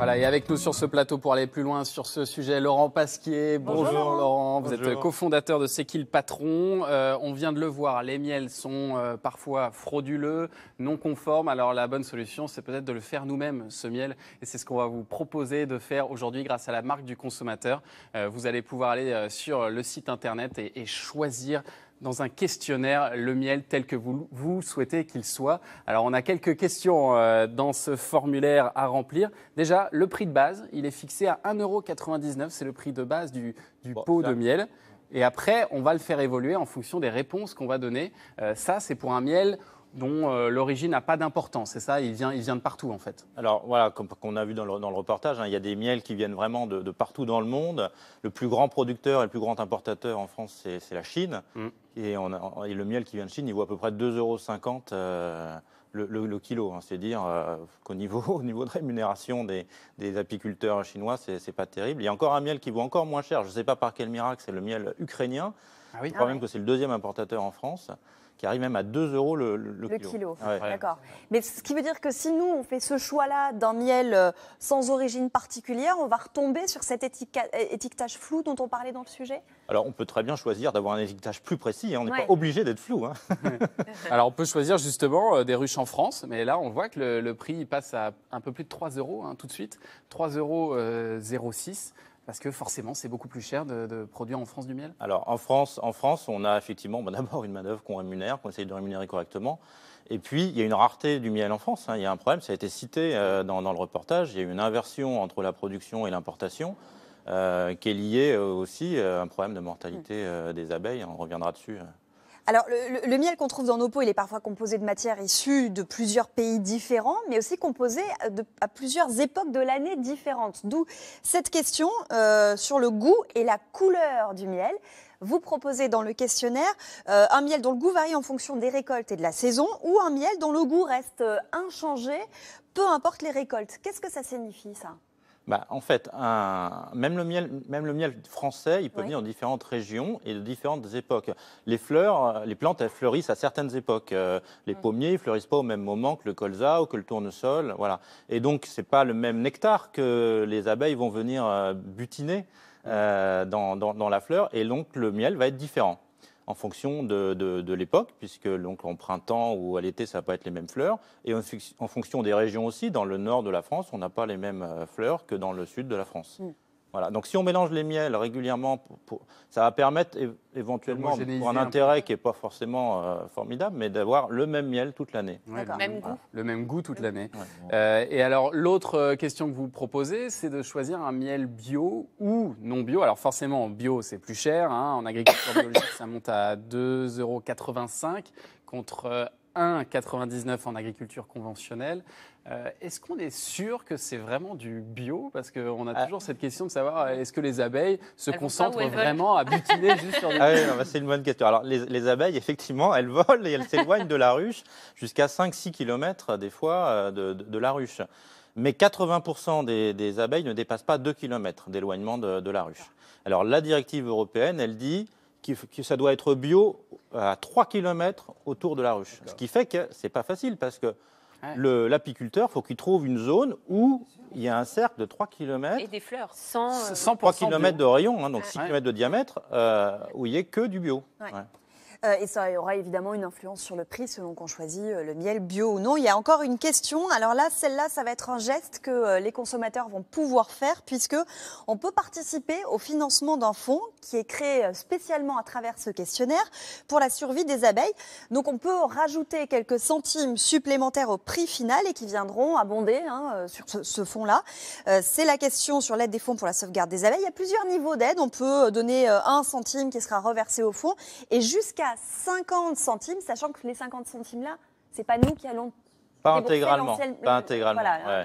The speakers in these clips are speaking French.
Voilà, et avec nous sur ce plateau pour aller plus loin sur ce sujet, Laurent Pasquier. Bonjour Laurent, vous êtes cofondateur de C'est qui le patron. On vient de le voir, les miels sont parfois frauduleux, non conformes. Alors la bonne solution, c'est peut-être de le faire nous-mêmes, ce miel. Et c'est ce qu'on va vous proposer de faire aujourd'hui grâce à la marque du consommateur. Vous allez pouvoir aller sur le site internet et choisir dans un questionnaire le miel tel que vous souhaitez qu'il soit. Alors on a quelques questions dans ce formulaire à remplir. Déjà, le prix de base, il est fixé à 1,99 €. C'est le prix de base du pot de miel. Et après, on va le faire évoluer en fonction des réponses qu'on va donner. Ça, c'est pour un miel dont l'origine n'a pas d'importance. C'est ça, il vient de partout en fait. Alors voilà, comme on a vu dans le reportage, il y a des miels qui viennent vraiment de partout dans le monde. Le plus grand producteur et le plus grand importateur en France, c'est la Chine. Et le miel qui vient de Chine, il vaut à peu près 2,50 € le kilo. C'est dire qu'au niveau de rémunération des apiculteurs chinois, c'est pas terrible. Il y a encore un miel qui vaut encore moins cher. Je ne sais pas par quel miracle, c'est le miel ukrainien. Ah oui. Je crois même que c'est le deuxième importateur en France, qui arrive même à 2 € le kilo. Ouais. D'accord. Mais ce qui veut dire que si nous, on fait ce choix-là d'un miel sans origine particulière, on va retomber sur cet étiquetage flou dont on parlait dans le sujet ? Alors, on peut très bien choisir d'avoir un étiquetage plus précis. On n'est pas obligé d'être flou. Alors, on peut choisir justement des ruches en France. Mais là, on voit que le prix passe à un peu plus de 3 € tout de suite. 3,06 €. Parce que forcément, c'est beaucoup plus cher de produire en France du miel. Alors en France, on a effectivement d'abord une main-d'œuvre qu'on rémunère, qu'on essaye de rémunérer correctement. Et puis, il y a une rareté du miel en France. Il y a un problème, ça a été cité dans le reportage. Il y a une inversion entre la production et l'importation qui est liée aussi à un problème de mortalité des abeilles. On reviendra dessus. Alors, le miel qu'on trouve dans nos pots, il est parfois composé de matières issues de plusieurs pays différents, mais aussi composé à plusieurs époques de l'année différentes. D'où cette question sur le goût et la couleur du miel. Vous proposez dans le questionnaire un miel dont le goût varie en fonction des récoltes et de la saison, ou un miel dont le goût reste inchangé, peu importe les récoltes. Qu'est-ce que ça signifie, ça ? En fait, même le miel français, il peut venir de différentes régions et de différentes époques. Les plantes, elles fleurissent à certaines époques. Les pommiers ne fleurissent pas au même moment que le colza ou que le tournesol. Voilà. Et donc, ce n'est pas le même nectar que les abeilles vont venir butiner dans la fleur. Et donc, le miel va être différent en fonction de l'époque, puisque donc, en printemps ou à l'été, ça ne va pas être les mêmes fleurs. Et en fonction des régions aussi, dans le nord de la France, on n'a pas les mêmes fleurs que dans le sud de la France. Voilà. Donc si on mélange les miels régulièrement, ça va permettre éventuellement, pour un intérêt qui n'est pas forcément formidable, mais d'avoir le même miel toute l'année. Le même goût toute l'année. Et alors l'autre question que vous proposez, c'est de choisir un miel bio ou non bio. Alors forcément, bio, c'est plus cher. En agriculture biologique, ça monte à 2,85 € contre 1,99 € en agriculture conventionnelle. Est-ce qu'on est sûr que c'est vraiment du bio ? Parce qu'on a toujours cette question de savoir est-ce que les abeilles se concentrent vraiment à butiner juste sur des... C'est une bonne question. Alors les abeilles, effectivement, elles volent et elles s'éloignent de la ruche jusqu'à 5-6 km des fois de la ruche. Mais 80% des abeilles ne dépassent pas 2 km d'éloignement de la ruche. Alors la directive européenne, elle dit que ça doit être bio à 3 km autour de la ruche. Ce qui fait que ce n'est pas facile parce que l'apiculteur, il faut qu'il trouve une zone où il y a un cercle de 3 km. Et des fleurs, sans 3 km de rayon, donc 6 km de diamètre, où il n'y ait que du bio. Et ça aura évidemment une influence sur le prix selon qu'on choisit le miel bio ou non. Il y a encore une question. Alors là, celle-là, ça va être un geste que les consommateurs vont pouvoir faire puisque on peut participer au financement d'un fonds qui est créé spécialement à travers ce questionnaire pour la survie des abeilles. Donc on peut rajouter quelques centimes supplémentaires au prix final et qui viendront abonder sur ce fonds-là. C'est la question sur l'aide des fonds pour la sauvegarde des abeilles. Il y a plusieurs niveaux d'aide. On peut donner 1 centime qui sera reversé au fonds et jusqu'à 50 centimes, sachant que les 50 centimes-là, ce n'est pas nous qui allons... Pas intégralement. Voilà,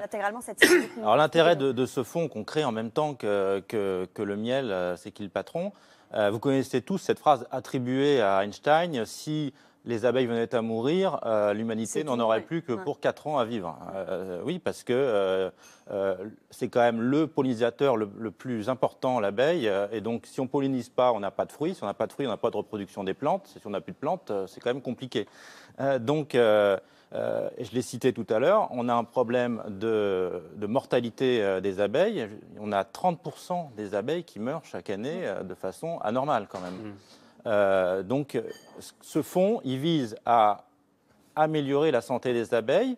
intégralement cette somme. Alors l'intérêt de ce fonds qu'on crée en même temps que le miel, c'est qui le patron. Vous connaissez tous cette phrase attribuée à Einstein, si les abeilles venaient à mourir, l'humanité n'en aurait plus que pour 4 ans à vivre. Oui, parce que c'est quand même le pollinisateur le plus important, l'abeille. Et donc, si on ne pollinise pas, on n'a pas de fruits. Si on n'a pas de fruits, on n'a pas de reproduction des plantes. Si on n'a plus de plantes, c'est quand même compliqué. Donc, je l'ai cité tout à l'heure, on a un problème de mortalité des abeilles. On a 30% des abeilles qui meurent chaque année de façon anormale quand même. Donc ce fonds, il vise à améliorer la santé des abeilles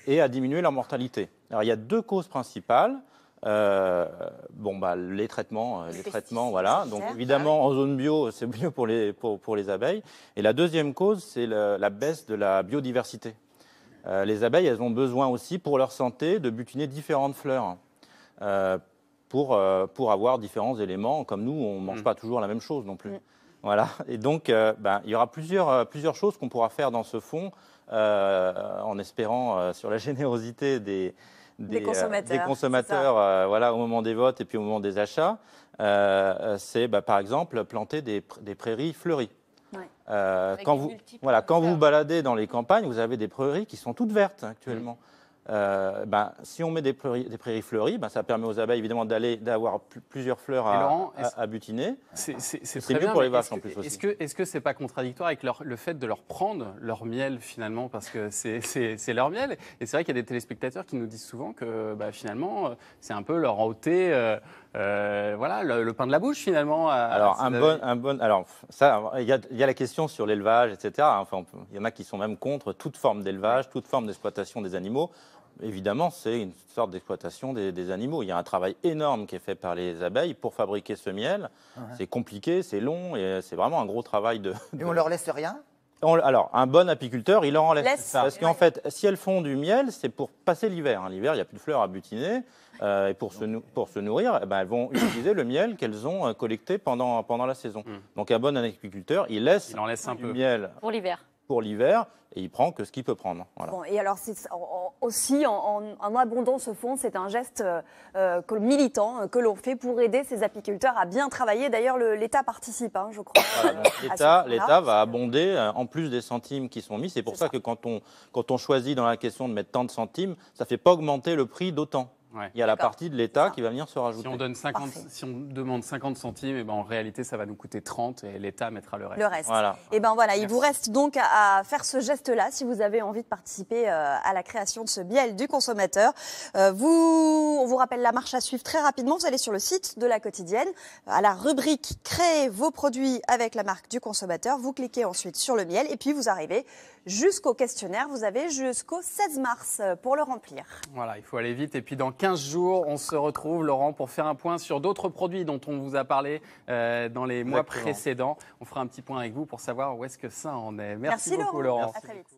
et à diminuer leur mortalité. Alors il y a 2 causes principales. Les traitements, voilà. Donc évidemment, en zone bio, c'est mieux pour les abeilles. Et la deuxième cause, c'est la baisse de la biodiversité. Les abeilles, elles ont besoin aussi, pour leur santé, de butiner différentes fleurs pour avoir différents éléments. Comme nous, on ne mange pas toujours la même chose non plus. Voilà. Et donc, il y aura plusieurs choses qu'on pourra faire dans ce fonds, en espérant sur la générosité des consommateurs au moment des votes et puis au moment des achats. C'est par exemple planter des prairies fleuries. Ouais. Quand vous baladez dans les campagnes, vous avez des prairies qui sont toutes vertes actuellement. Si on met des prairies fleuries, ça permet aux abeilles évidemment d'avoir plusieurs fleurs à butiner. C'est mieux bien, pour les vaches en plus aussi. Est-ce que c'est pas contradictoire avec le fait de leur prendre leur miel finalement, parce que c'est leur miel, et c'est vrai qu'il y a des téléspectateurs qui nous disent souvent que finalement c'est un peu leur ôter le pain de la bouche finalement. Alors il y a la question sur l'élevage, etc. Enfin, il y en a qui sont même contre toute forme d'élevage, toute forme d'exploitation des animaux. Évidemment, c'est une sorte d'exploitation des animaux. Il y a un travail énorme qui est fait par les abeilles pour fabriquer ce miel. C'est compliqué, c'est long, et c'est vraiment un gros travail Et on leur laisse rien ? Alors, un bon apiculteur, il leur en laisse. Parce qu'en fait, si elles font du miel, c'est pour passer l'hiver. L'hiver, il n'y a plus de fleurs à butiner. Et pour se nourrir, elles vont utiliser le miel qu'elles ont collecté pendant la saison. Donc, un bon apiculteur, il en laisse un peu miel pour l'hiver, et il prend que ce qu'il peut prendre. Voilà. Bon, et alors, aussi, en abondant ce fonds, c'est un geste militant que l'on fait pour aider ces apiculteurs à bien travailler. D'ailleurs, l'État participe, je crois. Voilà, L'État va abonder, en plus des centimes qui sont mis. C'est pour ça que quand on choisit dans la question de mettre tant de centimes, ça ne fait pas augmenter le prix d'autant. Ouais. Il y a la partie de l'État qui va venir se rajouter. Si on demande 50 centimes, en réalité, ça va nous coûter 30 et l'État mettra le reste. Voilà. Il vous reste donc à faire ce geste-là si vous avez envie de participer à la création de ce miel du consommateur. On vous rappelle la marche à suivre très rapidement. Vous allez sur le site de La Quotidienne, à la rubrique « Créez vos produits avec la marque du consommateur ». Vous cliquez ensuite sur le miel et puis vous arrivez jusqu'au questionnaire. Vous avez jusqu'au 16 mars pour le remplir. Voilà, il faut aller vite. Et puis dans 15 jours, on se retrouve, Laurent, pour faire un point sur d'autres produits dont on vous a parlé dans les mois précédents. On fera un petit point avec vous pour savoir où est-ce que ça en est. Merci beaucoup, Laurent. À très vite.